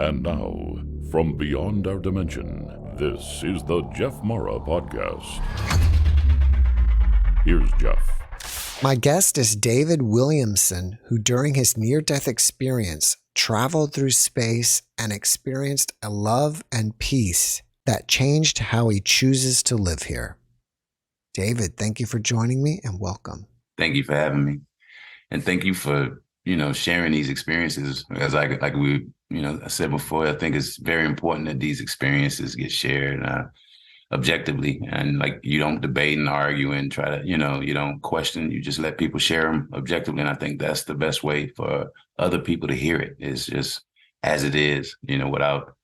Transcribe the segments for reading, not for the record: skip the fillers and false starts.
And now, from beyond our dimension, this is the JeffMara podcast. Here's Jeff. My guest is David Williamson, who during his near-death experience traveled through space and experienced a love and peace that changed how he chooses to live here. David, thank you for joining me and welcome. Thank you for having me. And thank you for, sharing these experiences. As I said before, I think it's very important that these experiences get shared objectively, and you don't debate and argue and try to, you don't question, you just let people share them objectively. And I think that's the best way for other people to hear it, is just as it is, without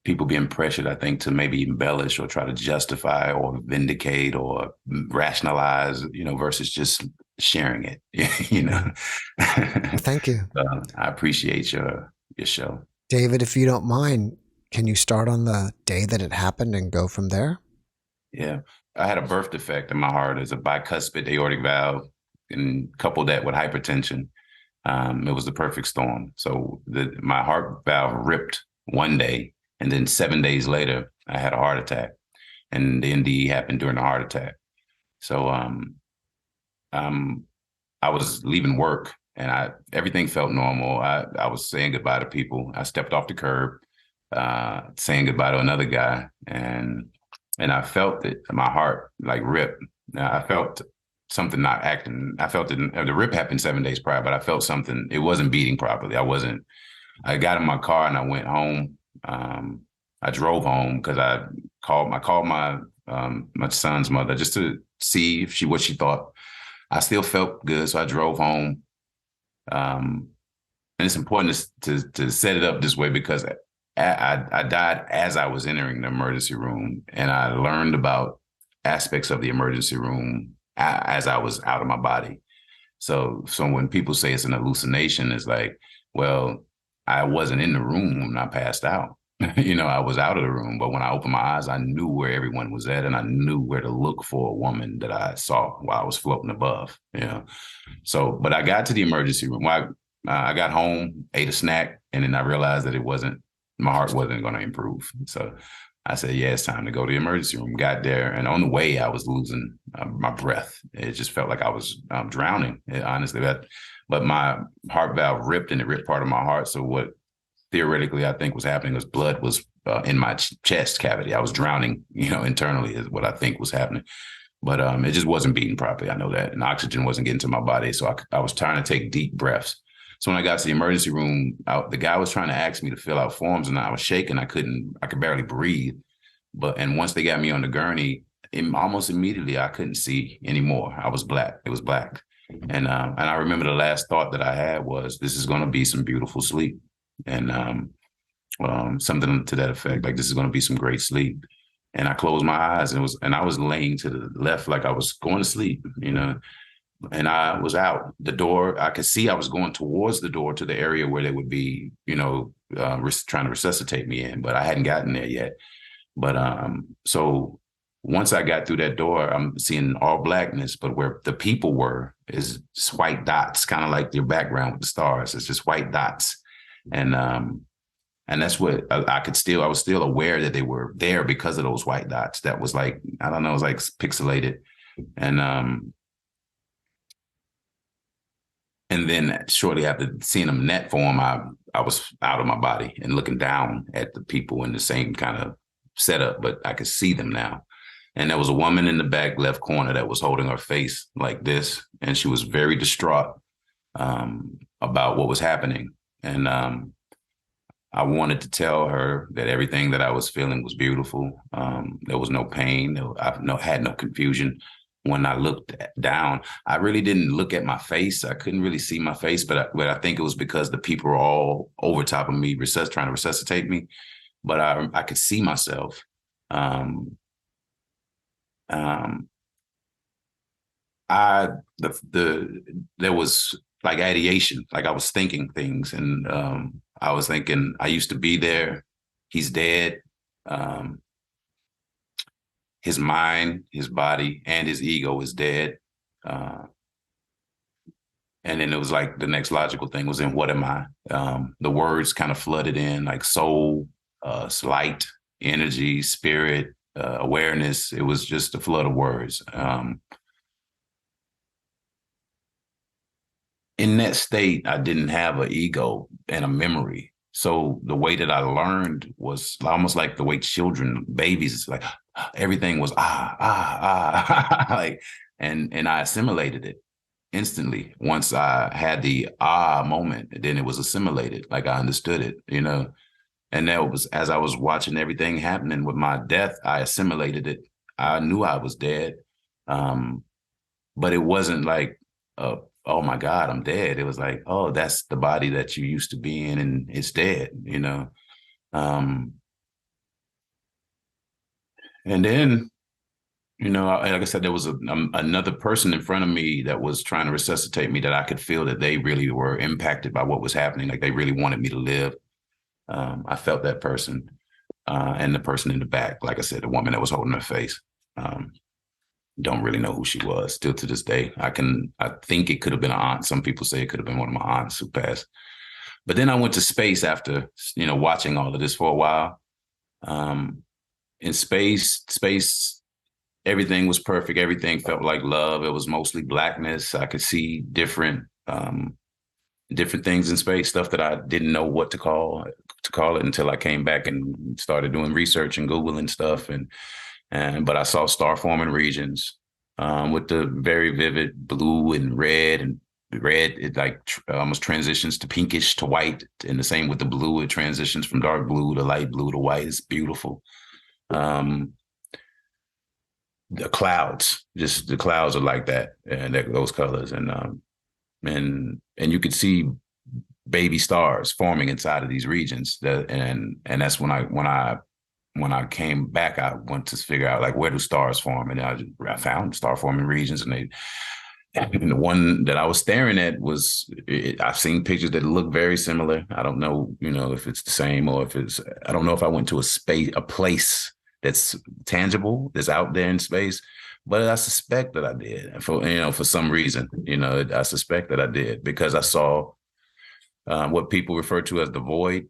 people being pressured, I think, to maybe embellish or try to justify or vindicate or rationalize, versus just sharing it, Thank you. I appreciate your show. David, if you don't mind, can you start on the day that it happened and go from there? Yeah. I had a birth defect in my heart. It's a bicuspid aortic valve, and coupled that with hypertension. It was the perfect storm. So my heart valve ripped one day, and then 7 days later, I had a heart attack, and the NDE happened during the heart attack. So I was leaving work, and everything felt normal. I was saying goodbye to people. I stepped off the curb, saying goodbye to another guy, and I felt it. My heart ripped. I felt something not acting. I felt it. The rip happened 7 days prior, but I felt something. It wasn't beating properly. I got in my car and I went home. I drove home because I called my son's mother just to see what she thought. I still felt good, so I drove home. And it's important to set it up this way because I died as I was entering the emergency room, and I learned about aspects of the emergency room as I was out of my body. So when people say it's an hallucination, it's like, well, I wasn't in the room when I passed out. I was out of the room, but when I opened my eyes, I knew where everyone was at, and I knew where to look for a woman that I saw while I was floating above. So, but I got to the emergency room. I got home, ate a snack, and then I realized that my heart wasn't going to improve. So I said, yeah, it's time to go to the emergency room. Got there, and on the way, I was losing my breath. It just felt like I was drowning, honestly. But my heart valve ripped, and it ripped part of my heart. So what theoretically I think was happening was blood was in my chest cavity. I was drowning, internally is what I think was happening. But it just wasn't beating properly. I know that. And oxygen wasn't getting to my body. So I was trying to take deep breaths. So when I got to the emergency room, the guy was trying to ask me to fill out forms, and I was shaking. I could barely breathe. And once they got me on the gurney, almost immediately I couldn't see anymore. I was black. It was black. And I remember the last thought that I had was, this is going to be some beautiful sleep. And something to that effect, like, this is going to be some great sleep. And I closed my eyes, and I was laying to the left like I was going to sleep, and I was out the door. I could see I was going towards the door to the area where they would be, trying to resuscitate me in, but I hadn't gotten there yet. But so once I got through that door, I'm seeing all blackness, but where the people were is just white dots, kind of like your background with the stars. It's just white dots. And that's what I was still aware that they were there because of those white dots. That was like, I don't know, it was like pixelated. And then shortly after seeing them in that form, I was out of my body and looking down at the people in the same kind of setup, but I could see them now. And there was a woman in the back left corner that was holding her face like this. And she was very distraught about what was happening. And I wanted to tell her that everything that I was feeling was beautiful. There was no pain. I had no confusion. When I looked down, I really didn't look at my face. I couldn't really see my face, but I think it was because the people were all over top of me, trying to resuscitate me. But I could see myself. There was like ideation, like I was thinking things, and I was thinking, I used to be there. He's dead. His mind, his body, and his ego is dead. And then it was like the next logical thing was in what am I? The words kind of flooded in, like soul, light, energy, spirit, awareness. It was just a flood of words. In that state, I didn't have an ego and a memory. So the way that I learned was almost like the way children, babies, like everything was like, and I assimilated it instantly. Once I had the moment, then it was assimilated, like I understood it, you know. And that was as I was watching everything happening with my death, I assimilated it. I knew I was dead, but it wasn't like, oh my God, I'm dead. It was like, oh, that's the body that you used to be in, and it's dead, you know. And then, you know, like I said, there was another person in front of me that was trying to resuscitate me that I could feel that they really were impacted by what was happening. Like they really wanted me to live. I felt that person, and the person in the back, like I said, the woman that was holding her face. Don't really know who she was still to this day. I think it could have been an aunt. Some people say it could have been one of my aunts who passed. But then I went to space after, you know, watching all of this for a while. In space, everything was perfect. Everything felt like love. It was mostly blackness. I could see different things in space, stuff that I didn't know what to call it until I came back and started doing research and Googling stuff. But I saw star forming regions with the very vivid blue and red, it like almost transitions to pinkish to white, and the same with the blue. It transitions from dark blue to light blue to white. It's beautiful. The clouds are like that, and those colors, and you could see baby stars forming inside of these regions. And that's when I came back, I went to figure out like where do stars form, and I found star forming regions, and the one that I was staring at I've seen pictures that look very similar. I don't know, you know, if it's the same or I don't know if I went to a place that's tangible, that's out there in space, but I suspect that I did for some reason, you know, I suspect that I did because I saw what people refer to as the void.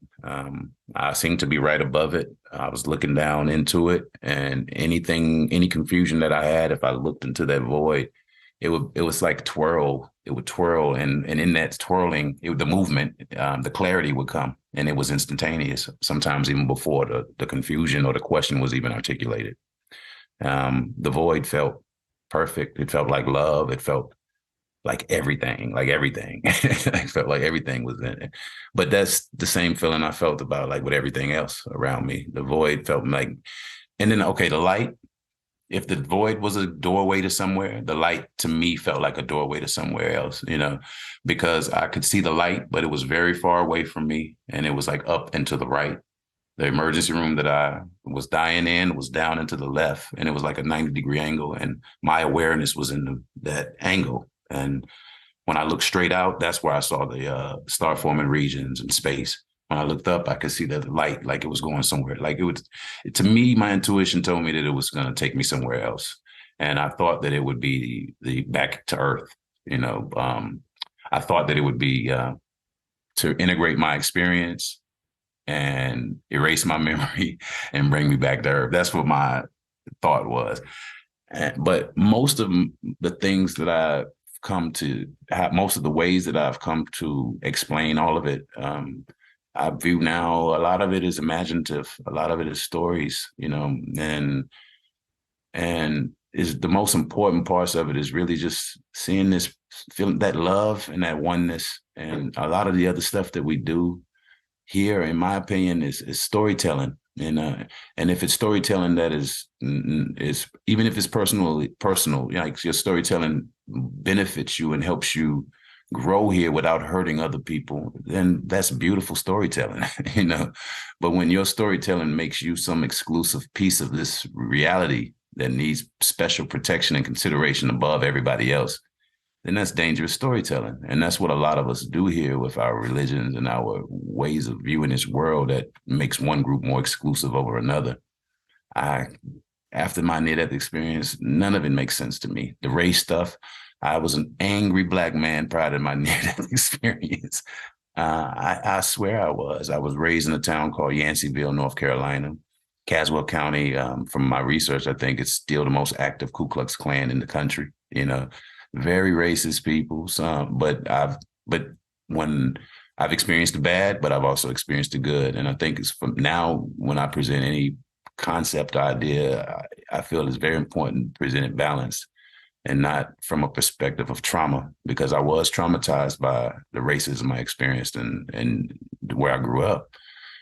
I seemed to be right above it. I was looking down into it, and any confusion that I had, if I looked into that void, it was like twirl. It would twirl, and in that twirling, the movement, the clarity would come, and it was instantaneous. Sometimes even before the confusion or the question was even articulated. The void felt perfect. It felt like love. It felt like everything. I felt like everything was in it. But that's the same feeling I felt about like with everything else around me. The void felt like, and then, okay, the light, if the void was a doorway to somewhere, the light to me felt like a doorway to somewhere else, you know, because I could see the light, but it was very far away from me. And it was like up and to the right. The emergency room that I was dying in was down and to the left, and it was like a 90-degree angle. And my awareness was in that angle. And when I looked straight out, that's where I saw the star forming regions in space. When I looked up, I could see the light, like it was going somewhere. Like to me, my intuition told me that it was going to take me somewhere else. And I thought that it would be the back to Earth. You know, I thought that it would be to integrate my experience and erase my memory and bring me back to Earth. That's what my thought was. But most of the things that I've come to have, most of the ways that I've come to explain all of it, I view now a lot of it is imaginative, a lot of it is stories, you know, and is the most important parts of it is really just seeing this, feeling that love and that oneness, and a lot of the other stuff that we do here, in my opinion, is storytelling. And if it's storytelling that is even if it's personal, like your storytelling benefits you and helps you grow here without hurting other people, then that's beautiful storytelling, you know. But when your storytelling makes you some exclusive piece of this reality that needs special protection and consideration above everybody else, then that's dangerous storytelling. And that's what a lot of us do here with our religions and our ways of viewing this world that makes one group more exclusive over another. After my near-death experience, none of it makes sense to me. The race stuff, I was an angry Black man prior to my near-death experience. I swear I was. I was raised in a town called Yanceyville, North Carolina. Caswell County, from my research, I think it's still the most active Ku Klux Klan in the country. Very racist people. But when I've experienced the bad, but I've also experienced the good. And I think it's from now when I present any concept idea, I feel it's very important to present it balanced and not from a perspective of trauma, because I was traumatized by the racism I experienced and where I grew up.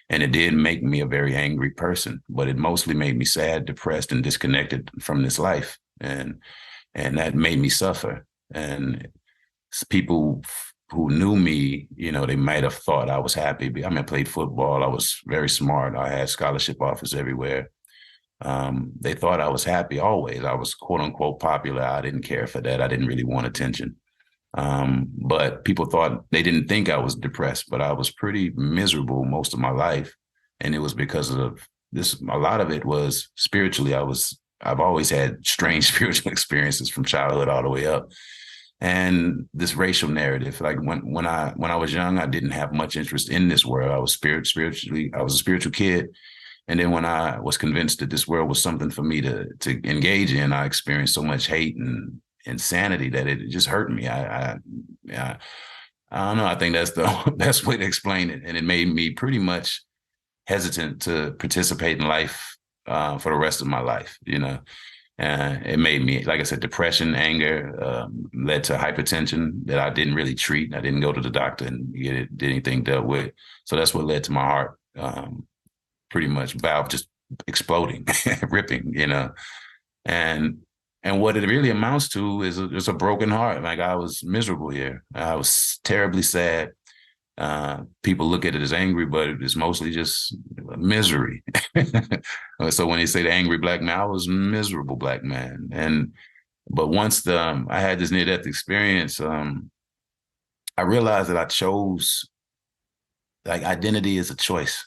And it did make me a very angry person, but it mostly made me sad, depressed, and disconnected from this life. And that made me suffer. And people who knew me, they might have thought I was happy. I mean, I played football. I was very smart. I had scholarship offers everywhere. They thought I was happy always. I was quote unquote popular. I didn't care for that. I didn't really want attention. But people thought, they didn't think I was depressed, but I was pretty miserable most of my life. And it was because of this. A lot of it was spiritually. I've always had strange spiritual experiences from childhood all the way up. And this racial narrative, like when I was young, I didn't have much interest in this world. I was spiritually, I was a spiritual kid. And then when I was convinced that this world was something for me to engage in, I experienced so much hate and insanity that it just hurt me. I don't know. I think that's the best way to explain it. And it made me pretty much hesitant to participate in life for the rest of my life. It made me, like I said, depression, anger, led to hypertension that I didn't really treat. I didn't go to the doctor and get anything dealt with. So that's what led to my heart pretty much valve just exploding, ripping, and what it really amounts to is a broken heart. Like, I was miserable here. I was terribly sad. People look at it as angry, but it's mostly just misery. So when they say the angry Black man, I was a miserable Black man. But once I had this near-death experience, I realized that I chose, like, identity is a choice,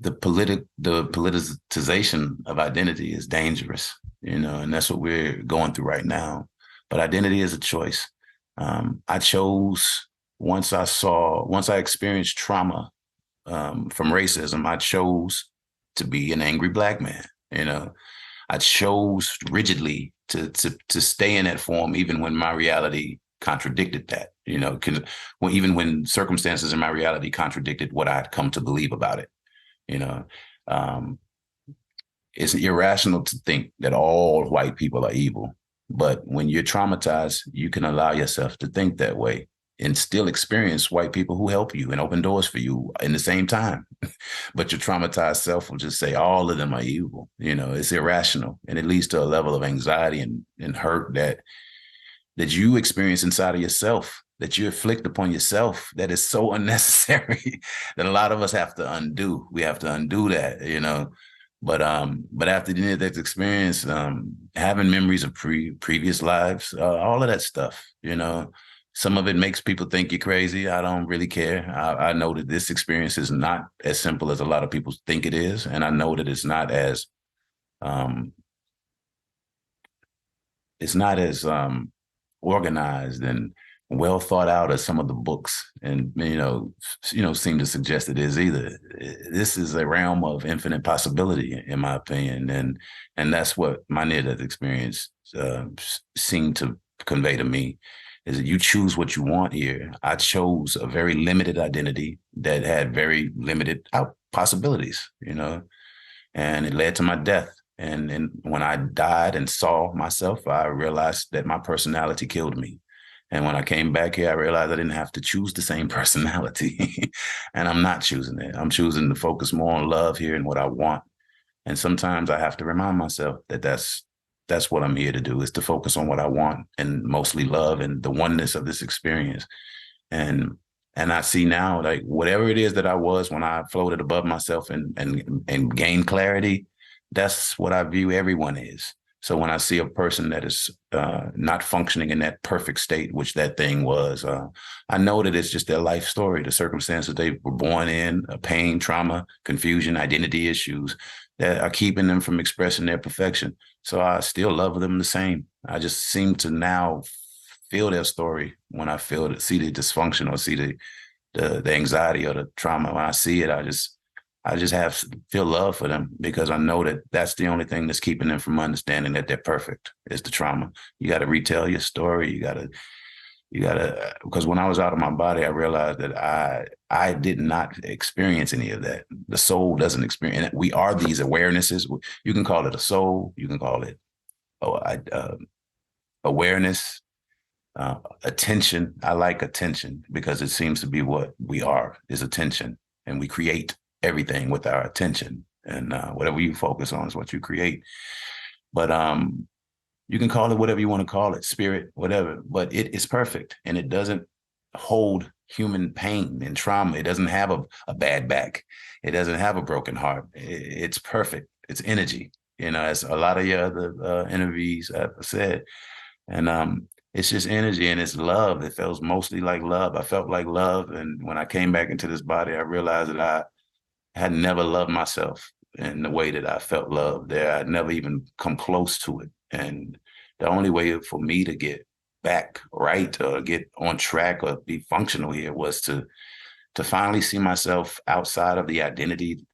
the politicization of identity is dangerous, and that's what we're going through right now. But identity is a choice. I chose, once I experienced trauma from racism, I chose to be an angry Black man. I chose rigidly to stay in that form, even when my reality contradicted that, even when circumstances in my reality contradicted what I'd come to believe about it. It's irrational to think that all white people are evil, but when you're traumatized, you can allow yourself to think that way and still experience white people who help you and open doors for you in the same time. But your traumatized self will just say all of them are evil. It's irrational, and it leads to a level of anxiety and hurt that you experience inside of yourself, that you inflict upon yourself, that is so unnecessary that a lot of us have to undo. We have to undo that, But after the near-death experience, having memories of previous lives, all of that stuff, some of it makes people think you're crazy. I don't really care. I know that this experience is not as simple as a lot of people think it is, and I know that it's not as organized and well thought out as some of the books and seem to suggest it is either. This is a realm of infinite possibility, in my opinion, and that's what my near-death experience seemed to convey to me, is that you choose what you want here. I chose a very limited identity that had very limited possibilities, and it led to my death. And when I died and saw myself, I realized that my personality killed me. And when I came back here, I realized I didn't have to choose the same personality. And I'm not choosing it. I'm choosing to focus more on love here and what I want. And sometimes I have to remind myself that that's what I'm here to do, is to focus on what I want, and mostly love and the oneness of this experience. And I see now, like, whatever it is that I was when I floated above myself and gained clarity, that's what I view everyone is. So when I see a person that is not functioning in that perfect state, which that thing was, I know that it's just their life story, the circumstances they were born in, pain, trauma, confusion, identity issues that are keeping them from expressing their perfection. So I still love them the same. I just seem to now feel their story when I see the dysfunction or see the anxiety or the trauma. When I see it, I just feel love for them, because I know that that's the only thing that's keeping them from understanding that they're perfect, is the trauma. You got to retell your story. You got to, because when I was out of my body, I realized that I did not experience any of that. The soul doesn't experience it. We are these awarenesses. You can call it a soul. You can call it awareness, attention. I like attention because it seems to be what we are, is attention. And we create everything with our attention, and whatever you focus on is what you create. But you can call it whatever you want to call it, spirit, whatever, but it is perfect, and it doesn't hold human pain and trauma. It doesn't have a bad back. It doesn't have a broken heart. It's perfect. It's energy, as a lot of your other interviews have said. And it's just energy, and it's love. It feels mostly like love. I felt like love. And when I came back into this body, I realized that I had never loved myself in the way that I felt loved there. I'd never even come close to it. And the only way for me to get back right or get on track or be functional here was to finally see myself outside of the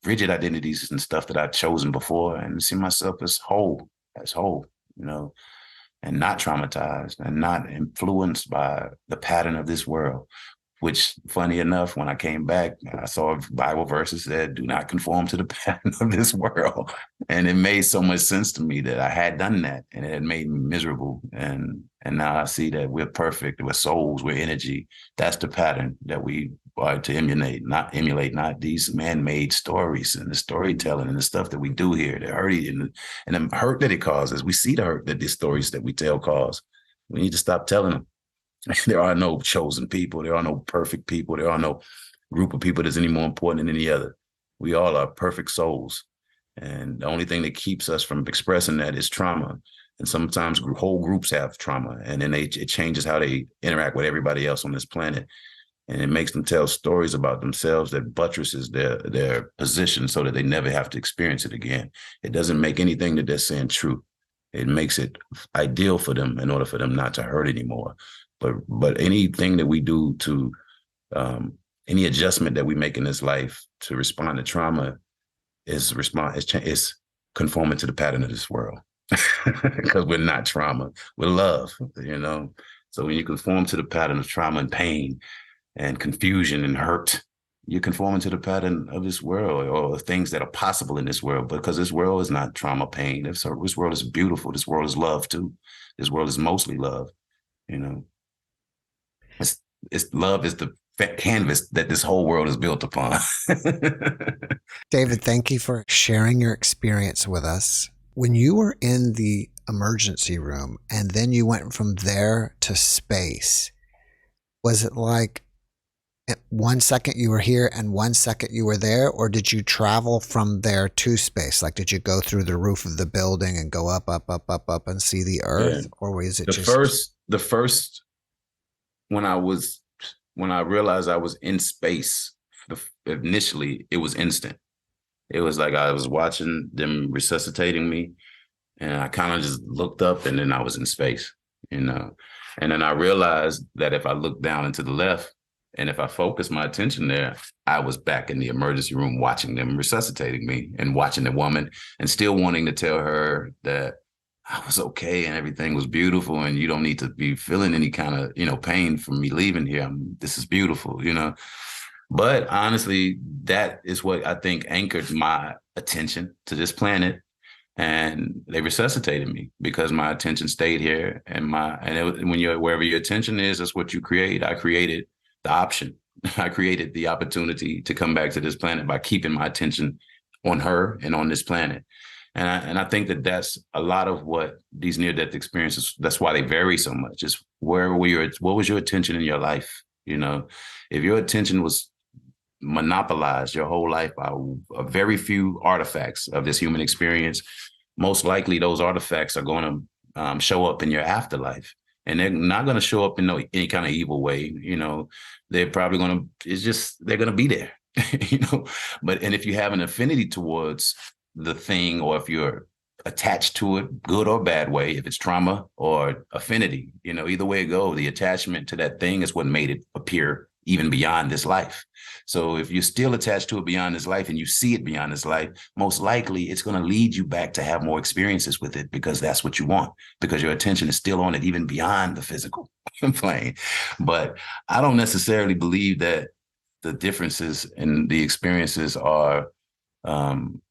rigid identities and stuff that I'd chosen before, and see myself as whole, and not traumatized and not influenced by the pattern of this world. Which, funny enough, when I came back, I saw a Bible verse that said, "Do not conform to the pattern of this world." And it made so much sense to me that I had done that, and it had made me miserable. And now I see that we're perfect. We're souls. We're energy. That's the pattern that we are to emulate, not these man-made stories and the storytelling and the stuff that we do here. The hurt and the hurt that it causes. We see the hurt that these stories that we tell cause. We need to stop telling them. There are no chosen people. There are no perfect people. There are no group of people that's any more important than any other. We all are perfect souls. And the only thing that keeps us from expressing that is trauma. And sometimes whole groups have trauma, and then it changes how they interact with everybody else on this planet. And it makes them tell stories about themselves that buttresses their position so that they never have to experience it again. It doesn't make anything that they're saying true. It makes it ideal for them in order for them not to hurt anymore. But anything that we do to any adjustment that we make in this life to respond to trauma is conforming to the pattern of this world, because we're not trauma, we're love, So when you conform to the pattern of trauma and pain and confusion and hurt, you're conforming to the pattern of this world, or things that are possible in this world, because this world is not trauma, pain. This world is beautiful. This world is love too. This world is mostly love, It's love is the canvas that this whole world is built upon. David, thank you for sharing your experience with us. When you were in the emergency room and then you went from there to space, was it like 1 second you were here and 1 second you were there, or did you travel from there to space? Like, did you go through the roof of the building and go up and see the Earth? Yeah. Or was it the first when I realized I was in space, initially it was instant. It was like I was watching them resuscitating me, and I kind of just looked up, and then I was in space, And then I realized that if I looked down and to the left, and if I focused my attention there, I was back in the emergency room watching them resuscitating me, and watching the woman, and still wanting to tell her that I was okay and everything was beautiful, and you don't need to be feeling any kind of, pain from me leaving here. This is beautiful, But honestly, that is what I think anchored my attention to this planet. And they resuscitated me because my attention stayed here. Wherever your attention is, that's what you create. I created the option. I created the opportunity to come back to this planet by keeping my attention on her and on this planet. And I think that that's a lot of what these near-death experiences, that's why they vary so much. Is what was your attention in your life? If your attention was monopolized your whole life by a very few artifacts of this human experience, most likely those artifacts are going to show up in your afterlife. And they're not going to show up in any kind of evil way. They're probably going to, they're going to be there, and if you have an affinity towards the thing, or if you're attached to it, good or bad way, if it's trauma or affinity, either way it goes, the attachment to that thing is what made it appear even beyond this life. So if you're still attached to it beyond this life and you see it beyond this life, most likely it's going to lead you back to have more experiences with it, because that's what you want, because your attention is still on it even beyond the physical plane. But I don't necessarily believe that the differences in the experiences are, some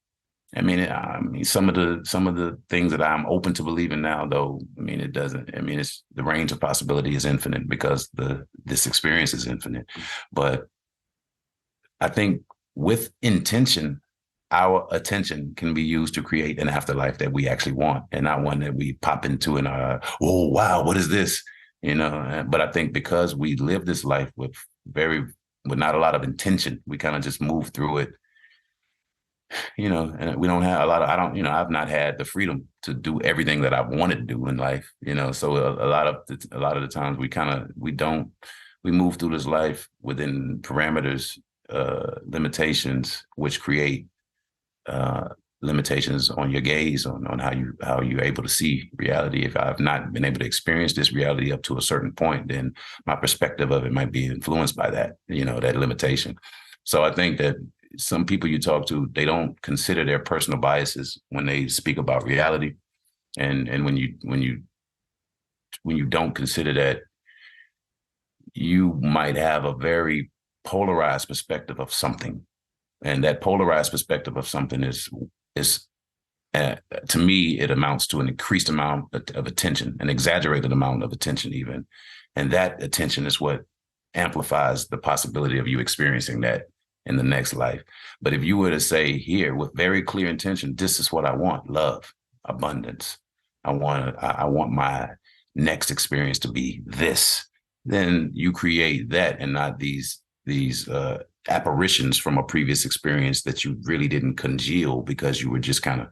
of the things that I'm open to believing now, though, it doesn't. It's the range of possibility is infinite, because this experience is infinite. But I think with intention, our attention can be used to create an afterlife that we actually want, and not one that we pop into and oh wow, what is this? But I think because we live this life with not a lot of intention, we kind of just move through it. And we don't have a lot of, I've not had the freedom to do everything that I've wanted to do in life, so a lot of the times we move through this life within parameters, limitations, which create limitations on your gaze, on how you're able to see reality. If I've not been able to experience this reality up to a certain point, then my perspective of it might be influenced by that, that limitation. So I think that some people you talk to, they don't consider their personal biases when they speak about reality. And when you don't consider that, you might have a very polarized perspective of something. And that polarized perspective of something is to me, it amounts to an increased amount of attention, an exaggerated amount of attention even. And that attention is what amplifies the possibility of you experiencing that in the next life. But if you were to say here with very clear intention, this is what I want: love, abundance. I want my next experience to be this. Then you create that, and not these apparitions from a previous experience that you really didn't congeal because you were just kind of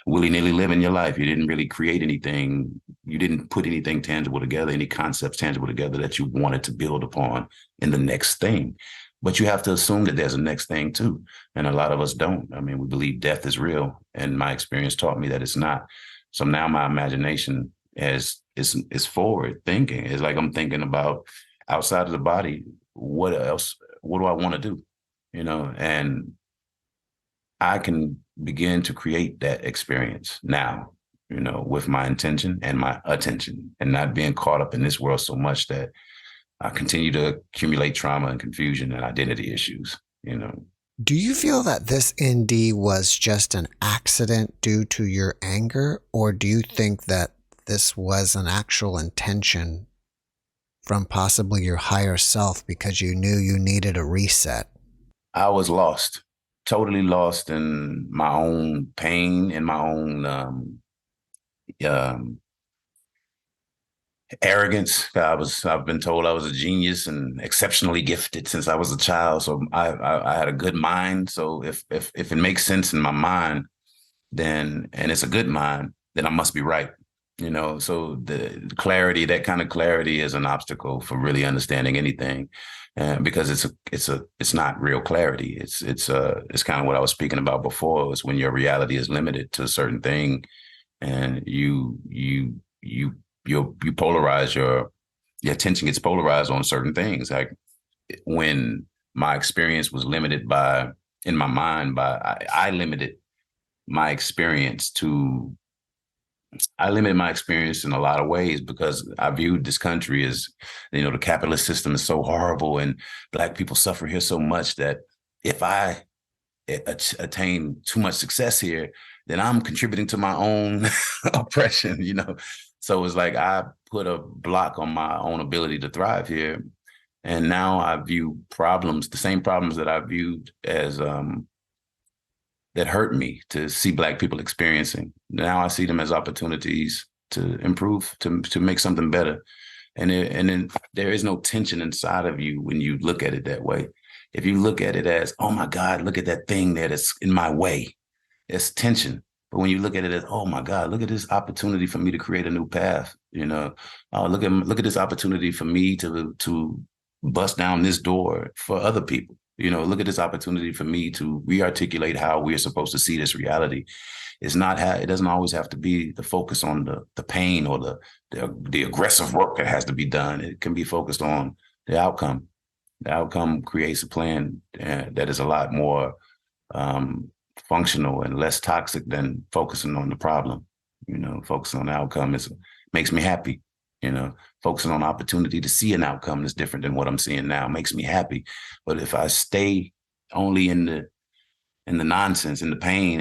willy-nilly living your life. You didn't really create anything. You didn't put anything tangible together, any concepts tangible together that you wanted to build upon in the next thing. But you have to assume that there's a next thing too. And a lot of us don't. We believe death is real. And my experience taught me that it's not. So now my imagination is forward thinking. It's like I'm thinking about outside of the body, what else? What do I want to do? And I can begin to create that experience now, with my intention and my attention, and not being caught up in this world so much that I continue to accumulate trauma and confusion and identity issues, Do you feel that this ND was just an accident due to your anger, or do you think that this was an actual intention from possibly your higher self because you knew you needed a reset? I was lost, totally lost in my own pain and my own arrogance. I've been told I was a genius and exceptionally gifted since I was a child. So I had a good mind. So if it makes sense in my mind, then, and it's a good mind, then I must be right. So the clarity, that kind of clarity, is an obstacle for really understanding anything, because it's not real clarity. It's kind of what I was speaking about before. It's when your reality is limited to a certain thing, and you polarize your attention gets polarized on certain things. Like when my experience was limited in my mind I limited my experience in a lot of ways, because I viewed this country as, the capitalist system is so horrible and Black people suffer here so much that if I attain too much success here, then I'm contributing to my own oppression, So it's like I put a block on my own ability to thrive here. And now I view the same problems that I viewed as that hurt me to see Black people experiencing. Now I see them as opportunities to improve, to make something better. And then there is no tension inside of you when you look at it that way. If you look at it as, oh my God, look at that thing there that's in my way, it's tension. But when you look at it as, oh my God, look at this opportunity for me to create a new path. Oh, look at this opportunity for me to bust down this door for other people. Look at this opportunity for me to re-articulate how we're supposed to see this reality. It doesn't always have to be the focus on the pain or the aggressive work that has to be done. It can be focused on the outcome. The outcome creates a plan that is a lot more functional and less toxic than focusing on the problem. Focusing on the outcome makes me happy. Focusing on opportunity to see an outcome that's different than what I'm seeing now makes me happy. But if I stay only in the nonsense, in the pain,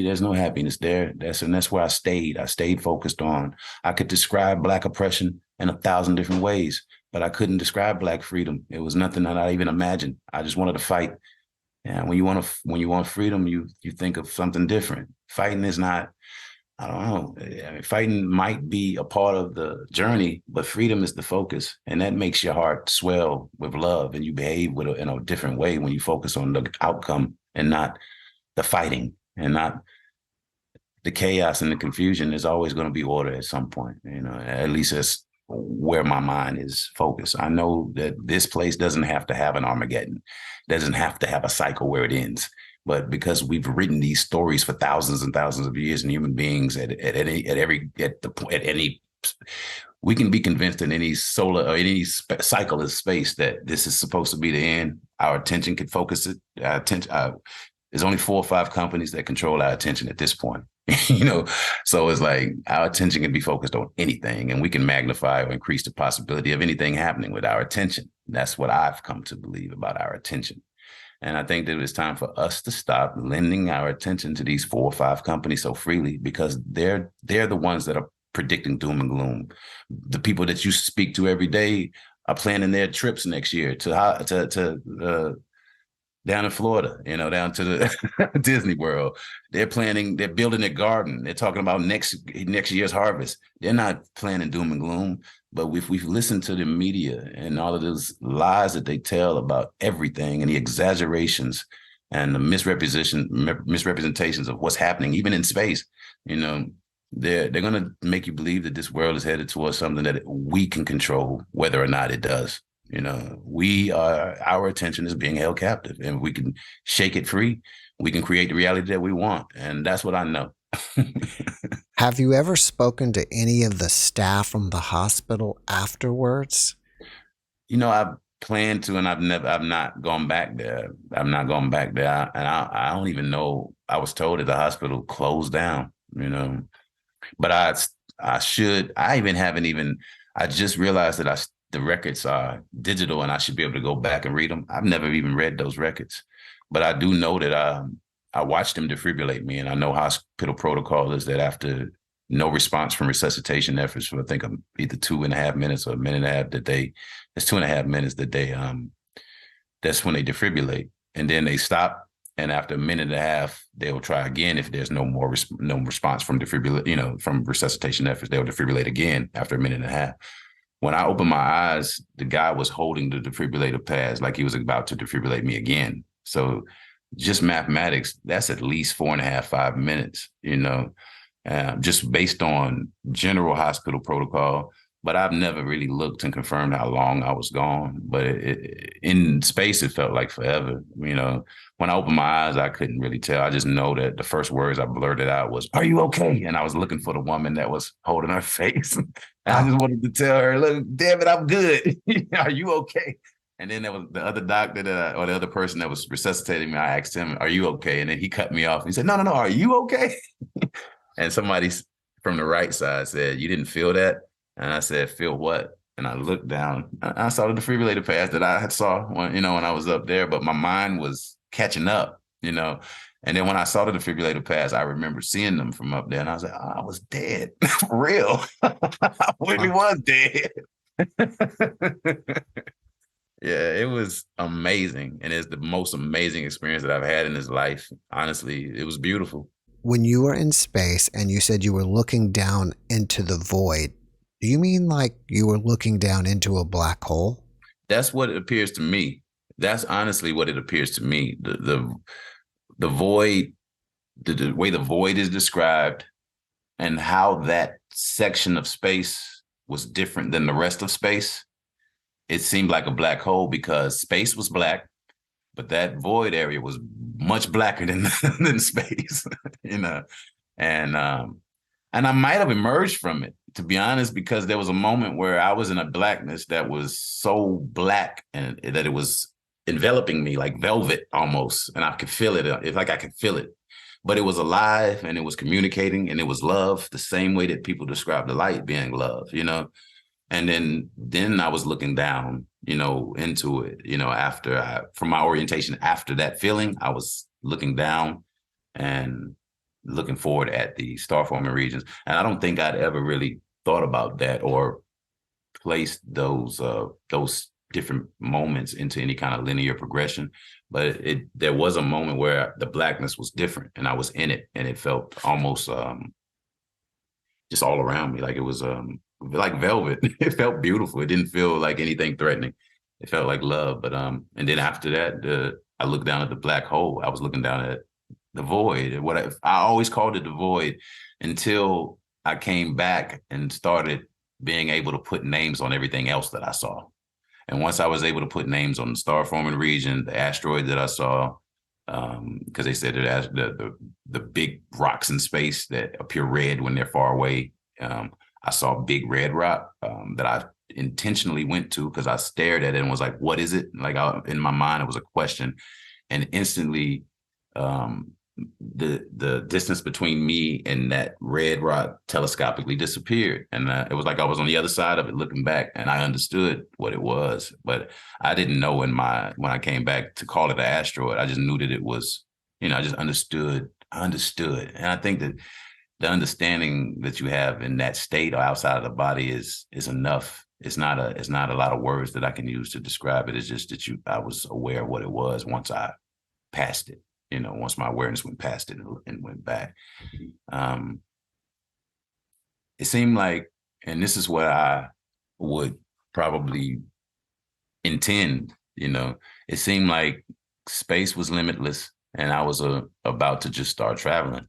there's no happiness there. That's where I stayed. I stayed focused on. I could describe Black oppression in 1,000 different ways, but I couldn't describe Black freedom. It was nothing that I even imagined. I just wanted to fight. And when you want freedom, you think of something different. Fighting is not. I don't know. I mean, fighting might be a part of the journey, but freedom is the focus, and that makes your heart swell with love, and you behave in a different way when you focus on the outcome and not the fighting and not the chaos and the confusion. There's always going to be order at some point. At least that's where my mind is focused. I know that this place doesn't have to have an Armageddon, doesn't have to have a cycle where it ends. But because we've written these stories for thousands and thousands of years, and human beings we can be convinced in any solar or any cycle of space that this is supposed to be the end. Our attention can focus it. Our attention. There's only 4 or 5 companies that control our attention at this point. So it's like our attention can be focused on anything, and we can magnify or increase the possibility of anything happening with our attention. That's what I've come to believe about our attention. And I think that it's time for us to stop lending our attention to these 4 or 5 companies so freely, because they're the ones that are predicting doom and gloom. The people that you speak to every day are planning their trips next year to down in Florida, down to the Disney World. They're building their garden. They're talking about next year's harvest. They're not planning doom and gloom. But if we've listened to the media and all of those lies that they tell about everything and the exaggerations and the misrepresentations of what's happening, even in space, they're going to make you believe that this world is headed towards something that we can control, whether or not it does. Our attention is being held captive, and we can shake it free. We can create the reality that we want. And that's what I know. Have you ever spoken to any of the staff from the hospital afterwards? I plan to, and I've not gone back there. I'm not going back there. And I don't even know. I was told that the hospital closed down, but I should. I just realized that the records are digital and I should be able to go back and read them. I've never even read those records, but I do know that I watched them defibrillate me, and I know hospital protocol is that after no response from resuscitation efforts for I think either 2.5 minutes or a minute and a half it's 2.5 minutes that that's when they defibrillate, and then they stop. And after a minute and a half, they will try again. If there's no response from from resuscitation efforts, they'll defibrillate again after a minute and a half. When I opened my eyes, the guy was holding the defibrillator pads like he was about to defibrillate me again. So just mathematics, that's at least 4.5, 5 minutes, just based on general hospital protocol. But I've never really looked and confirmed how long I was gone. But in space, it felt like forever. When I opened my eyes, I couldn't really tell. I just know that the first words I blurted out was, "Are you okay?" And I was looking for the woman that was holding her face. And I just wanted to tell her, "Look, damn it, I'm good. Are you okay?" And then there was the other doctor or the other person that was resuscitating me. I asked him, "Are you okay?" And then he cut me off. He said, No, are you okay?" And somebody from the right side said, "You didn't feel that?" And I said, "Feel what?" And I looked down. I saw the defibrillator pads that I had saw when I was up there, but my mind was catching up, And then when I saw the defibrillator pads, I remember seeing them from up there, and I was like, oh, I was dead. For real. I really was dead. Yeah, it was amazing. And it's the most amazing experience that I've had in this life. Honestly, it was beautiful. When you were in space and you said you were looking down into the void, do you mean like you were looking down into a black hole? That's what it appears to me. That's honestly what it appears to me. The void the way the void is described and how that section of space was different than the rest of space, it seemed like a black hole because space was black, but that void area was much blacker than than space, you know. And I might have emerged from it, to be honest, because there was a moment where I was in a blackness that was so black and that it was enveloping me like velvet almost, and I could feel it. It's like I could feel it, but it was alive and it was communicating and it was love, the same way that people describe the light being love, you know. And then I was looking down, you know, into it, you know, from my orientation after that feeling, I was looking down and looking forward at the star forming regions. And I don't think I'd ever really thought about that or placed those different moments into any kind of linear progression. But there was a moment where the blackness was different and I was in it, and it felt almost just all around me. Like it was like velvet. It felt beautiful. It didn't feel like anything threatening. It felt like love. But and then after that, I looked down at the black hole. I was looking down at the void. What I always called it the void until I came back and started being able to put names on everything else that I saw. And once I was able to put names on the star forming region, the asteroid that I saw, because they said that the big rocks in space that appear red when they're far away. I saw a big red rock that I intentionally went to because I stared at it and was like, what is it? Like in my mind, it was a question. And instantly, the distance between me and that red rock telescopically disappeared. And it was like I was on the other side of it looking back, and I understood what it was. But I didn't know when I came back to call it an asteroid. I just knew that it was, you know, I just understood. I understood. And I think that the understanding that you have in that state or outside of the body is enough. It's not a lot of words that I can use to describe it. It's just that I was aware of what it was once I passed it. You know, once my awareness went past it and went back. It seemed like, and this is what I would probably intend, you know, it seemed like space was limitless and I was about to just start traveling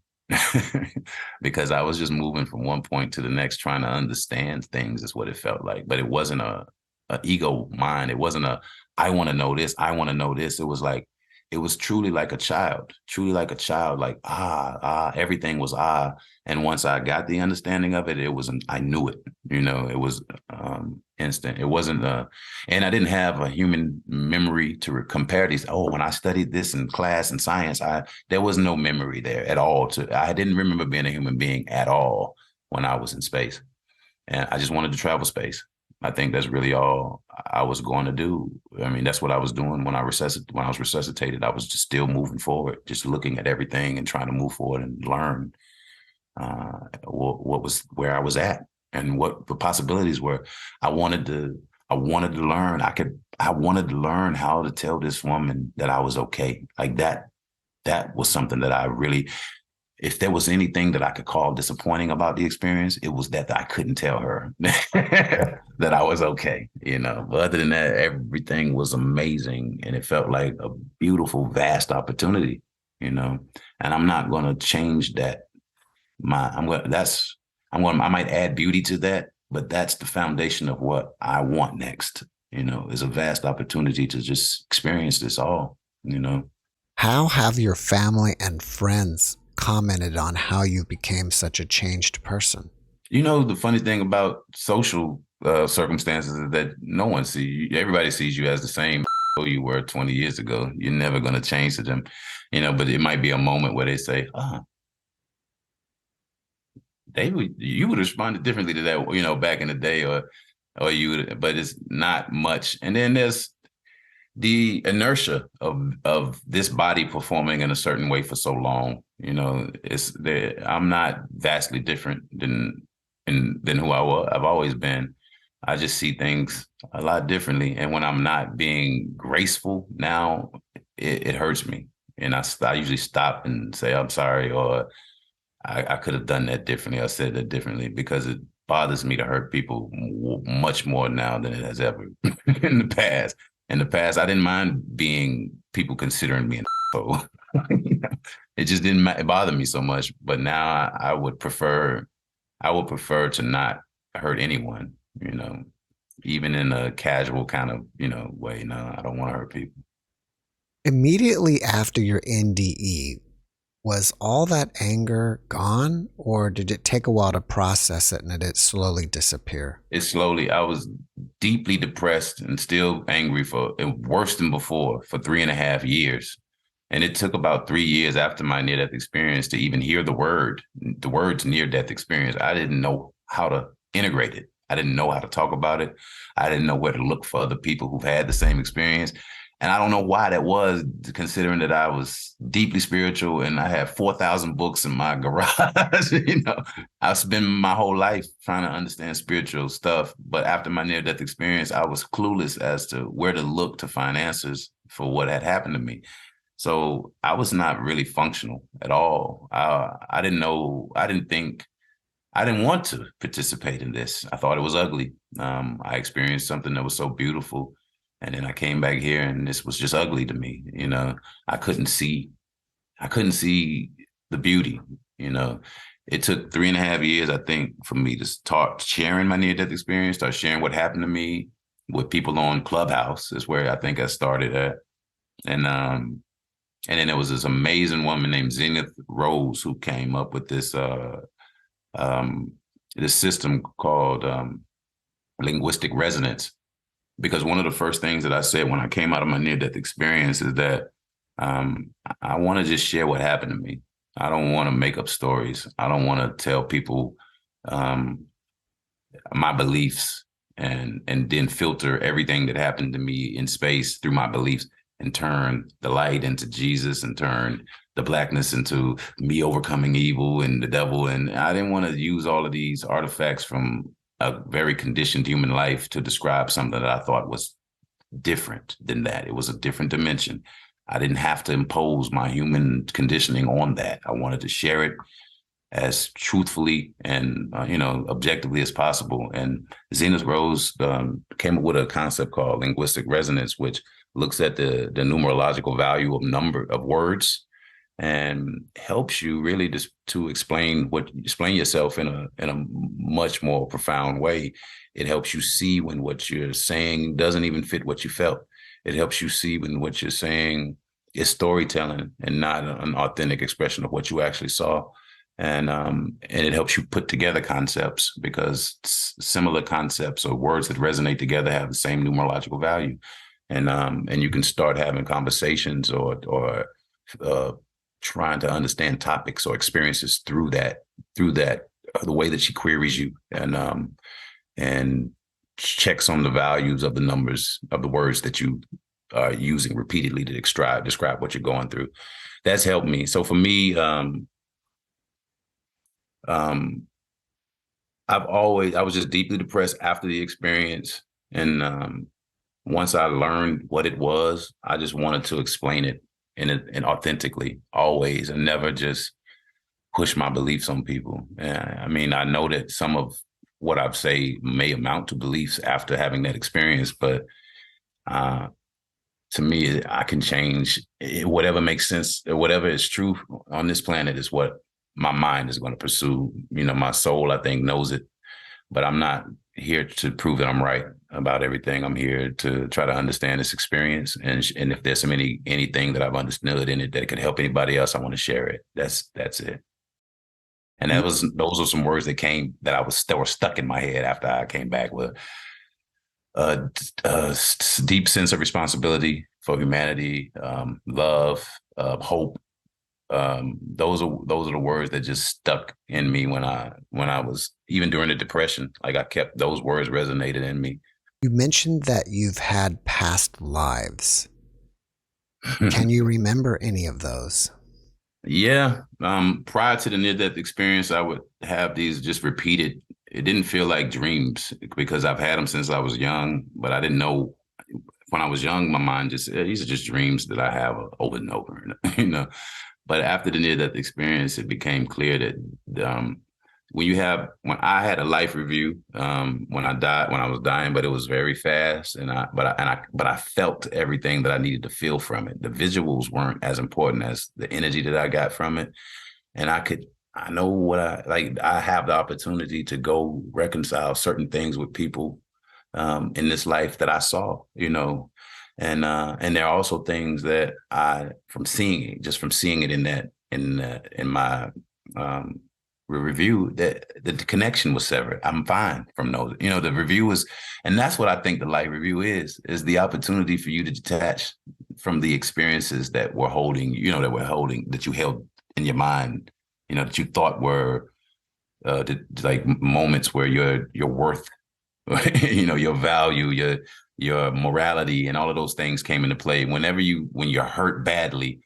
because I was just moving from one point to the next, trying to understand things is what it felt like. But it wasn't a ego mind. It wasn't I want to know this. I want to know this. It was like, it was truly like a child, like, everything was And once I got the understanding of it, I knew it, you know, it was instant. It wasn't, and I didn't have a human memory to compare these. Oh, when I studied this in class and science, there was no memory there at all. I didn't remember being a human being at all when I was in space. And I just wanted to travel space. I think that's really all I was going to do. I mean, that's what I was doing when I was resuscitated. I was just still moving forward, just looking at everything and trying to move forward and learn where I was at and what the possibilities were. I wanted to learn. I wanted to learn how to tell this woman that I was okay. Like that was something that I really, if there was anything that I could call disappointing about the experience, it was that I couldn't tell her that I was okay, you know. But other than that, everything was amazing, and it felt like a beautiful, vast opportunity, you know. And I'm not going to change that. I might add beauty to that, but that's the foundation of what I want next. You know, is a vast opportunity to just experience this all, you know. How have your family and friends commented on how you became such a changed person? You know, the funny thing about social circumstances is that no one sees you. Everybody sees you as the same you were 20 years ago. You're never going to change to them, you know, but it might be a moment where they say, you would have responded differently to that, you know, back in the day, but it's not much. And then there's the inertia of this body performing in a certain way for so long. You know, I'm not vastly different than who I've always been. I just see things a lot differently. And when I'm not being graceful now, it hurts me. And I usually stop and say, I'm sorry, or I could have done that differently. I said that differently, because it bothers me to hurt people much more now than it has ever in the past. In the past, I didn't mind people considering me an So it just didn't bother me so much. But now I would prefer to not hurt anyone, even in a casual kind of, way. No, I don't want to hurt people. Immediately after your NDE, was all that anger gone, or did it take a while to process it and did it slowly disappear? I was deeply depressed and still angry worse than before for 3.5 years. And it took about 3 years after my near-death experience to even hear the words near-death experience. I didn't know how to integrate it. I didn't know how to talk about it. I didn't know where to look for other people who've had the same experience. And I don't know why that was, considering that I was deeply spiritual and I had 4,000 books in my garage. I spent my whole life trying to understand spiritual stuff. But after my near-death experience, I was clueless as to where to look to find answers for what had happened to me. So I was not really functional at all. I didn't know. I didn't want to participate in this. I thought it was ugly. I experienced something that was so beautiful. And then I came back here and this was just ugly to me. I couldn't see the beauty. It took 3.5 years, I think, for me to start sharing my near-death experience, start sharing what happened to me with people on Clubhouse is where I think I started at. And then there was this amazing woman named Zenith Rose who came up with this this system called linguistic resonance. Because one of the first things that I said when I came out of my near-death experience is that I want to just share what happened to me. I don't want to make up stories. I don't want to tell people my beliefs and then filter everything that happened to me in space through my beliefs and turn the light into Jesus and turn the blackness into me overcoming evil and the devil. And I didn't want to use all of these artifacts from a very conditioned human life to describe something that I thought was different than that. It was a different dimension. I didn't have to impose my human conditioning on that. I wanted to share it as truthfully and objectively as possible. And Zenith Rose came up with a concept called linguistic resonance, which looks at the numerological value of words and helps you really just to explain yourself in a much more profound way. It helps you see when what you're saying doesn't even fit what you felt. It helps you see when what you're saying is storytelling and not an authentic expression of what you actually saw. And it helps you put together concepts because similar concepts or words that resonate together have the same numerological value. And you can start having conversations or trying to understand topics or experiences through that, the way that she queries you and checks on the values of the numbers of the words that you are using repeatedly to describe what you're going through. That's helped me. So for me, I was just deeply depressed after the experience. And once I learned what it was, I just wanted to explain it and authentically always, and never just push my beliefs on people. I mean, I know that some of what I've say may amount to beliefs after having that experience, but to me, I can change whatever makes sense or whatever is true on this planet is what my mind is going to pursue. My soul, I think, knows it, but I'm not here to prove that I'm right about everything. I'm here to try to understand this experience. And if there's anything that I've understood in it that could help anybody else, I want to share it. That's it. And those are some words that were stuck in my head after I came back with a deep sense of responsibility for humanity, love, hope. Those are the words that just stuck in me when I was, even during the depression. Like, I kept those words resonated in me. You mentioned that you've had past lives. Can you remember any of those? Yeah. Prior to the near-death experience, I would have these just repeated. It didn't feel like dreams because I've had them since I was young, but I didn't know when I was young, my mind these are just dreams that I have over and over, But after the near-death experience, it became clear that when I had a life review, when I was dying, but it was very fast, but I felt everything that I needed to feel from it. The visuals weren't as important as the energy that I got from it, and I know what I like. I have the opportunity to go reconcile certain things with people in this life that I saw, and there are also things that from seeing it in my review, that the connection was severed. I'm fine from those. The review was, and that's what I think the life review is the opportunity for you to detach from the experiences that that you held in your mind, that you thought were like moments where your worth, your value, your morality, and all of those things came into play. When you're hurt badly,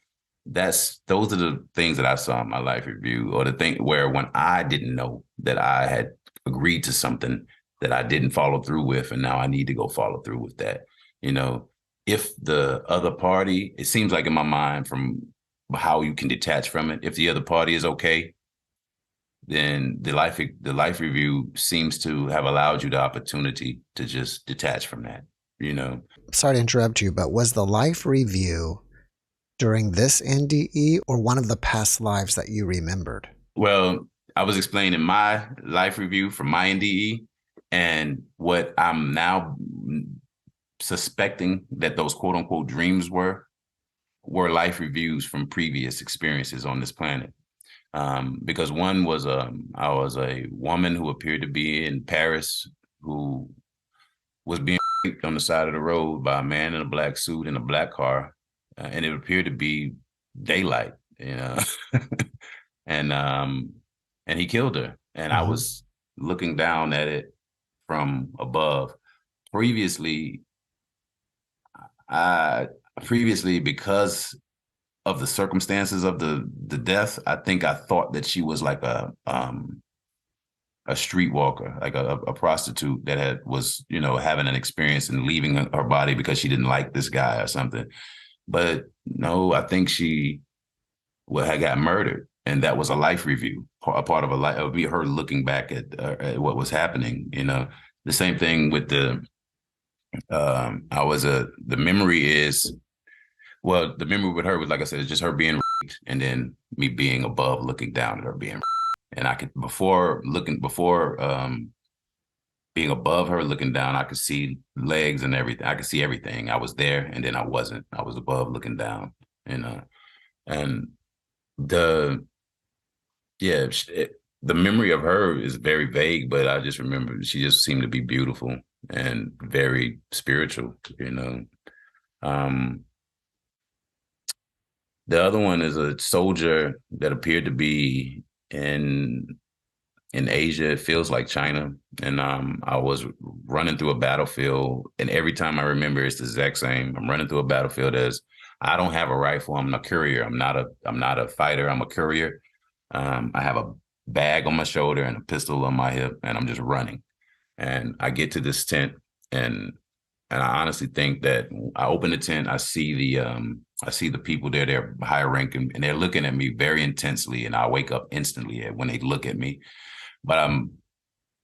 those are the things that I saw in my life review, or the thing where when I didn't know that I had agreed to something that I didn't follow through with, and now I need to go follow through with that. If the other party, it seems like in my mind from how you can detach from it, if the other party is okay, then the life review seems to have allowed you the opportunity to just detach from that. Sorry to interrupt you, but was the life review during this NDE or one of the past lives that you remembered? Well, I was explaining my life review from my NDE, and what I'm now suspecting that those quote unquote dreams were life reviews from previous experiences on this planet. Because one was I was a woman who appeared to be in Paris who was being raped on the side of the road by a man in a black suit in a black car, and it appeared to be daylight, and he killed her. And I was looking down at it from above. Previously, because of the circumstances of the death, I think I thought that she was like a streetwalker, like a prostitute that was having an experience and leaving her body because she didn't like this guy or something. But no, I think she had got murdered, and that was a life review, a part of a life. It would be her looking back at what was happening. The same thing with the memory is. Well, the memory with her was, like I said, it's just her being raped, and then me being above looking down at her being raped. And I could, before being above her looking down, I could see legs and everything. I could see everything. I was there, and then I wasn't. I was above looking down, and the memory of her is very vague, but I just remember she just seemed to be beautiful and very spiritual, The other one is a soldier that appeared to be in Asia. It feels like China. And I was running through a battlefield, and every time I remember, it's the exact same. I'm running through a battlefield I don't have a rifle. I'm a courier. I'm not a fighter. I'm a courier. I have a bag on my shoulder and a pistol on my hip, and I'm just running. And I get to this tent, and I honestly think that I open the tent, I see the people there, they're higher ranking, and they're looking at me very intensely, and I wake up instantly when they look at me. But I'm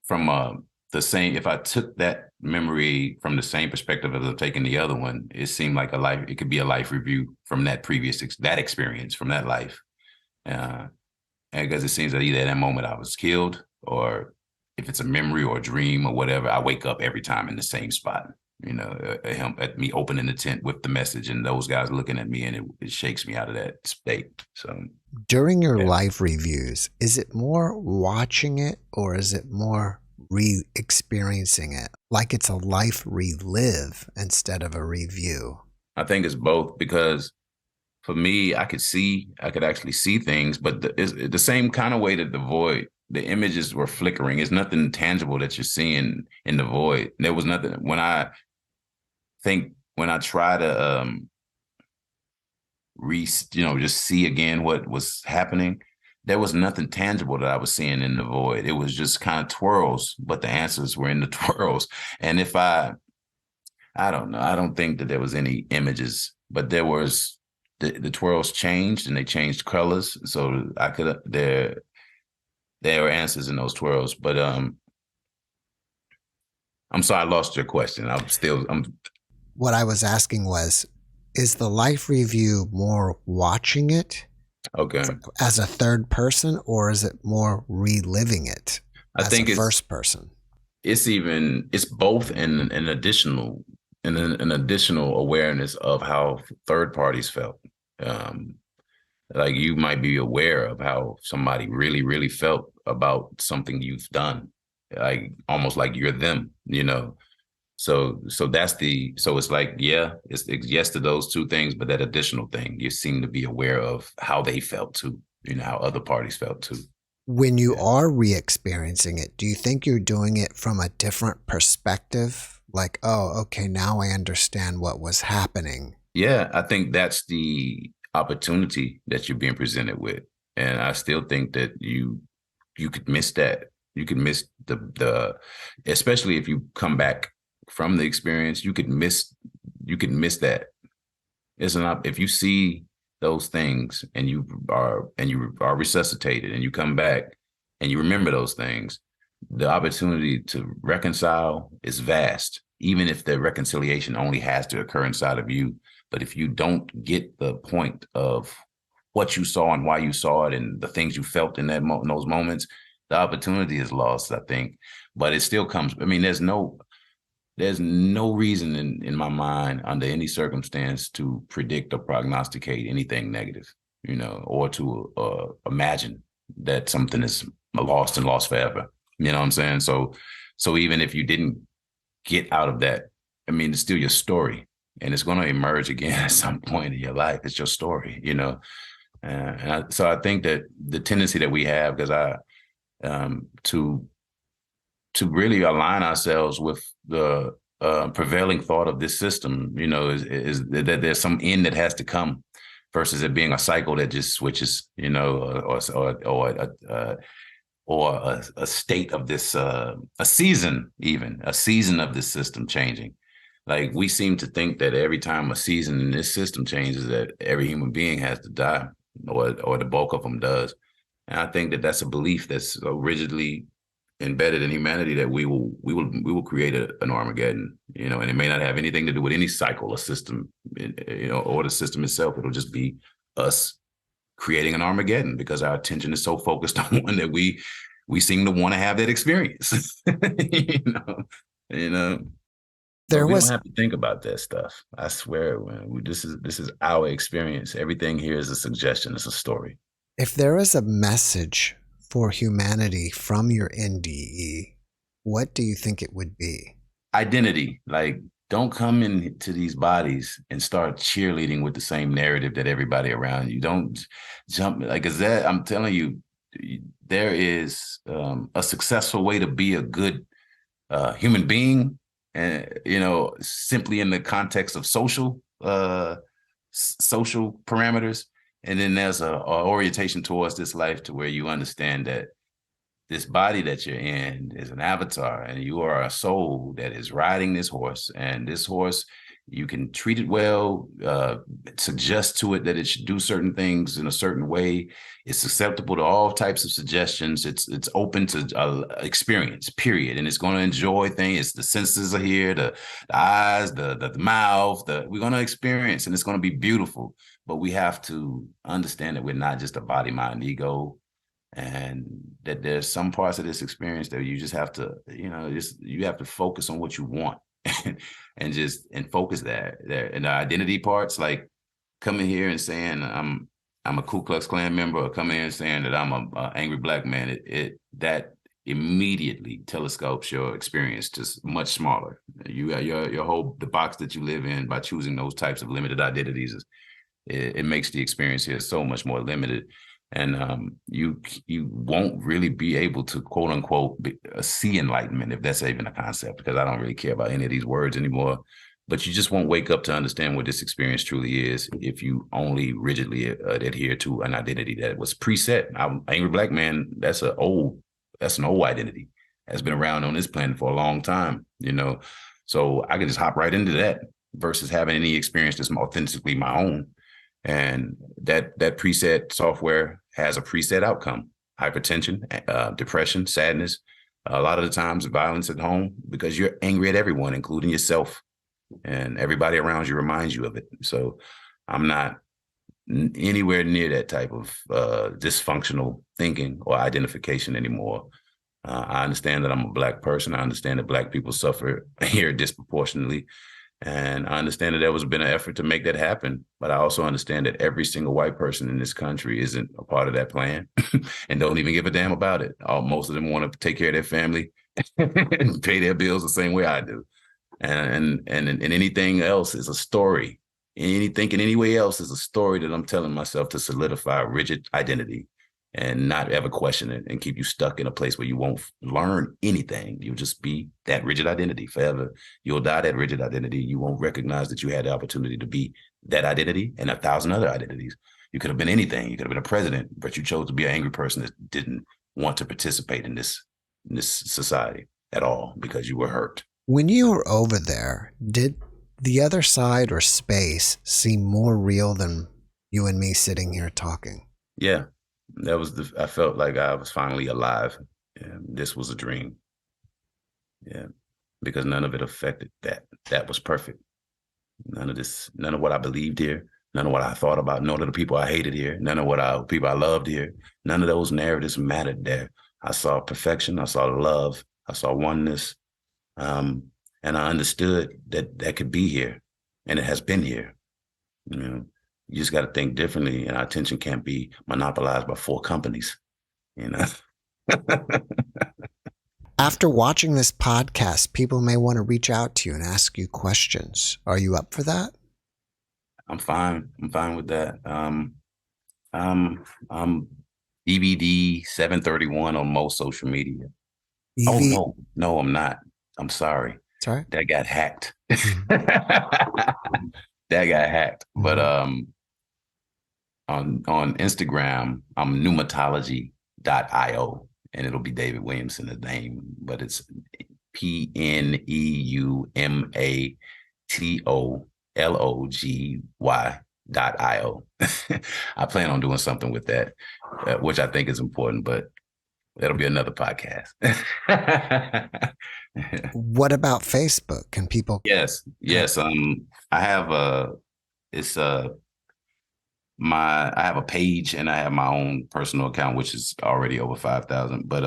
from the same, if I took that memory from the same perspective as I'm taking the other one, it seemed like it could be a life review from that that experience, from that life. And because it seems that either at that moment I was killed, or if it's a memory or a dream or whatever, I wake up every time in the same spot. Him at me opening the tent with the message, and those guys looking at me, and it shakes me out of that state. So during your life reviews, is it more watching it, or is it more re-experiencing it? Like it's a life relive instead of a review? I think it's both, because for me, I could actually see things, but it's the same kind of way that the images were flickering. There's nothing tangible that you're seeing in the void. There was nothing. When I try to just see again what was happening, there was nothing tangible that I was seeing in the void. It was just kind of twirls, but the answers were in the twirls. And if I don't know, I don't think that there was any images, but there was the twirls changed, and they changed colors. So there are answers in those twirls. But I'm sorry, I lost your question. What I was asking was, is the life review more watching it okay. as a third person, or is it more reliving it I as think a first person? It's both an additional awareness of how third parties felt. Like you might be aware of how somebody really, really felt about something you've done, like almost like you're them, you know. So it's like, yeah, it's yes to those two things, but that additional thing, you seem to be aware of how they felt too, you know, how other parties felt too. When you are re-experiencing it, do you think you're doing it from a different perspective? Like, oh, okay, now I understand what was happening. Yeah, I think that's the opportunity that you're being presented with. And I still think that you could miss that. You could miss the especially if you come back from the experience, you could miss that. It's not if you see those things and you are resuscitated and you come back and you remember those things, the opportunity to reconcile is vast, even if the reconciliation only has to occur inside of you. But if you don't get the point of what you saw and why you saw it and the things you felt in those moments, the opportunity is lost, I think. But it still comes. I mean, there's no reason in my mind under any circumstance to predict or prognosticate anything negative, you know, or to imagine that something is lost and lost forever. You know what I'm saying? So even if you didn't get out of that, I mean, it's still your story and it's going to emerge again at some point in your life. It's your story, you know? So I think that the tendency that we have, because to really align ourselves with the prevailing thought of this system, you know, is that there's some end that has to come versus it being a cycle that just switches, you know, or a state of this, a season of this system changing. Like we seem to think that every time a season in this system changes, that every human being has to die, or the bulk of them does. And I think that that's a belief that's so rigidly embedded in humanity that we will create an Armageddon, you know, and it may not have anything to do with any cycle or system, you know, or the system itself. It'll just be us creating an Armageddon because our attention is so focused on one that we seem to want to have that experience. you know. We don't have to think about that stuff. I swear, this is our experience. Everything here is a suggestion. It's a story. If there is a message for humanity from your NDE, what do you think it would be? Identity. Like, don't come into these bodies and start cheerleading with the same narrative that everybody around you. Don't jump. Like, is that, I'm telling you, there is a successful way to be a good human being, and you know, simply in the context of social parameters. And then there's a orientation towards this life to where you understand that this body that you're in is an avatar, and you are a soul that is riding this horse. And this horse, you can treat it well, suggest to it that it should do certain things in a certain way. It's susceptible to all types of suggestions. It's open to experience, period. And it's going to enjoy things. The senses are here, the eyes, the mouth, we're going to experience, and it's going to be beautiful. But we have to understand that we're not just a body, mind, ego, and that there's some parts of this experience that you just have to, you know, you have to focus on what you want and focus there. And the identity parts, like coming here and saying I'm a Ku Klux Klan member, or coming here and saying that I'm a angry black man, that immediately telescopes your experience to much smaller. You got your whole, the box that you live in by choosing those types of limited identities. It makes the experience here so much more limited. And you won't really be able to, quote unquote, see enlightenment, if that's even a concept, because I don't really care about any of these words anymore. But you just won't wake up to understand what this experience truly is if you only rigidly adhere to an identity that was preset. I'm angry black man. That's an old identity. That's been around on this planet for a long time, you know. So I can just hop right into that versus having any experience that's authentically my own. And that preset software has a preset outcome. hypertension, depression, sadness, a lot of the times violence at home, because you're angry at everyone, including yourself, and everybody around you reminds you of it. So I'm not anywhere near that type of dysfunctional thinking or identification anymore. I understand that I'm a Black person. I understand that Black people suffer here disproportionately. And I understand that there was been an effort to make that happen. But I also understand that every single white person in this country isn't a part of that plan and don't even give a damn about it. Most of them want to take care of their family and pay their bills the same way I do. And anything else is a story. Anything in any way else is a story that I'm telling myself to solidify a rigid identity and not ever question it and keep you stuck in a place where you won't learn anything. You'll just be that rigid identity forever. You'll die that rigid identity. You won't recognize that you had the opportunity to be that identity and 1,000 other identities. You could have been anything. You could have been a president, but you chose to be an angry person that didn't want to participate in this society at all because you were hurt. When you were over there, did the other side or space seem more real than you and me sitting here talking? Yeah. I felt like I was finally alive. Yeah, this was a dream. Yeah, because none of it affected that. That was perfect. None of what I believed here, none of what I thought about, none of the people I hated here, none of people I loved here, none of those narratives mattered there. I saw perfection, I saw love, I saw oneness, and I understood that could be here, and it has been here. You know, you just got to think differently, and our attention can't be monopolized by 4 companies, you know. After watching this podcast, people may want to reach out to you and ask you questions. Are you up for that? I'm fine. I'm fine with that. I'm DVD 731 on most social media. Oh no, I'm not. I'm sorry. Sorry? That got hacked. That got hacked. But on Instagram, I'm pneumatology.io, and it'll be David Williamson, the name, but it's pneumatology.io. I plan on doing something with that, which I think is important, but that'll be another podcast. What about Facebook? Can people? Yes. I have I have a page, and I have my own personal account, which is already over 5,000. But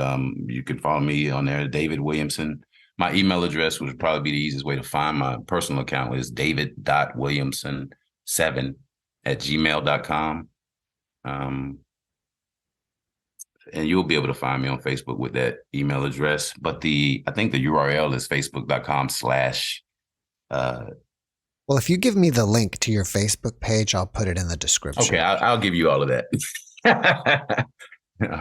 you can follow me on there, David Williamson. My email address would probably be the easiest way to find my personal account is david.williamson7@gmail.com. And you'll be able to find me on Facebook with that email address. But I think the URL is facebook.com/ Well, if you give me the link to your Facebook page, I'll put it in the description. Okay, I'll give you all of that.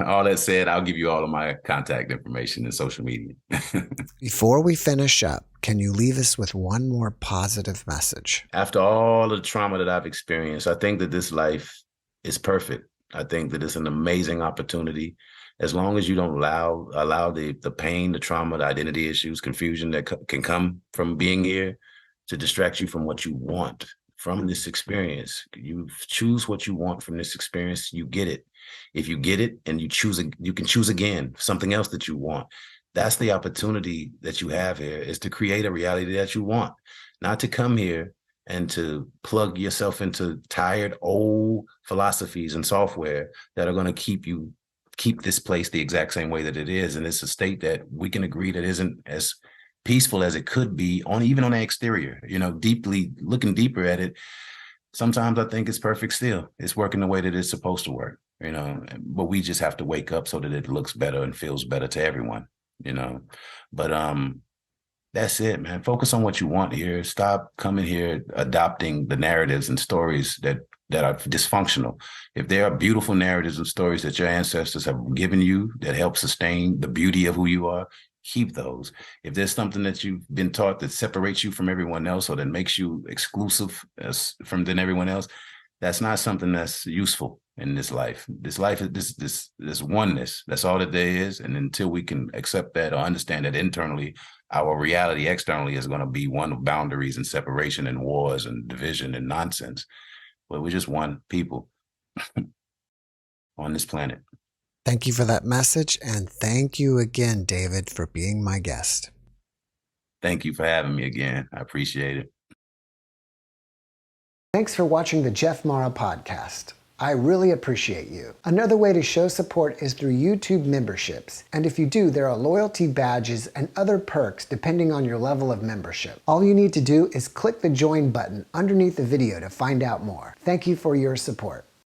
All that said, I'll give you all of my contact information and social media. Before we finish up, can you leave us with one more positive message? After all the trauma that I've experienced, I think that this life is perfect. I think that it's an amazing opportunity. As long as you don't allow the pain, the trauma, the identity issues, confusion that can come from being here to distract you from what you want from this experience. You choose what you want from this experience, you get it. If you get it and you can choose again, something else that you want. That's the opportunity that you have here, is to create a reality that you want, not to come here and to plug yourself into tired old philosophies and software that are going to keep this place the exact same way that it is. And it's a state that we can agree that isn't as peaceful as it could be even on the exterior, looking deeper at it. Sometimes I think it's perfect still. It's working the way that it's supposed to work, but we just have to wake up so that it looks better and feels better to everyone, but that's it, man. Focus on what you want here. Stop coming here adopting the narratives and stories that are dysfunctional. If there are beautiful narratives and stories that your ancestors have given you that help sustain the beauty of who you are, keep those. If there's something that you've been taught that separates you from everyone else or that makes you exclusive than everyone else, that's not something that's useful in this life. This life is this oneness. That's all that there is. And until we can accept that or understand that internally, our reality externally is going to be one of boundaries and separation and wars and division and nonsense. But we're just one people on this planet. Thank you for that message, and thank you again, David, for being my guest. Thank you for having me again. I appreciate it. Thanks for watching the JeffMara podcast. I really appreciate you. Another way to show support is through YouTube memberships. And if you do, there are loyalty badges and other perks depending on your level of membership. All you need to do is click the join button underneath the video to find out more. Thank you for your support.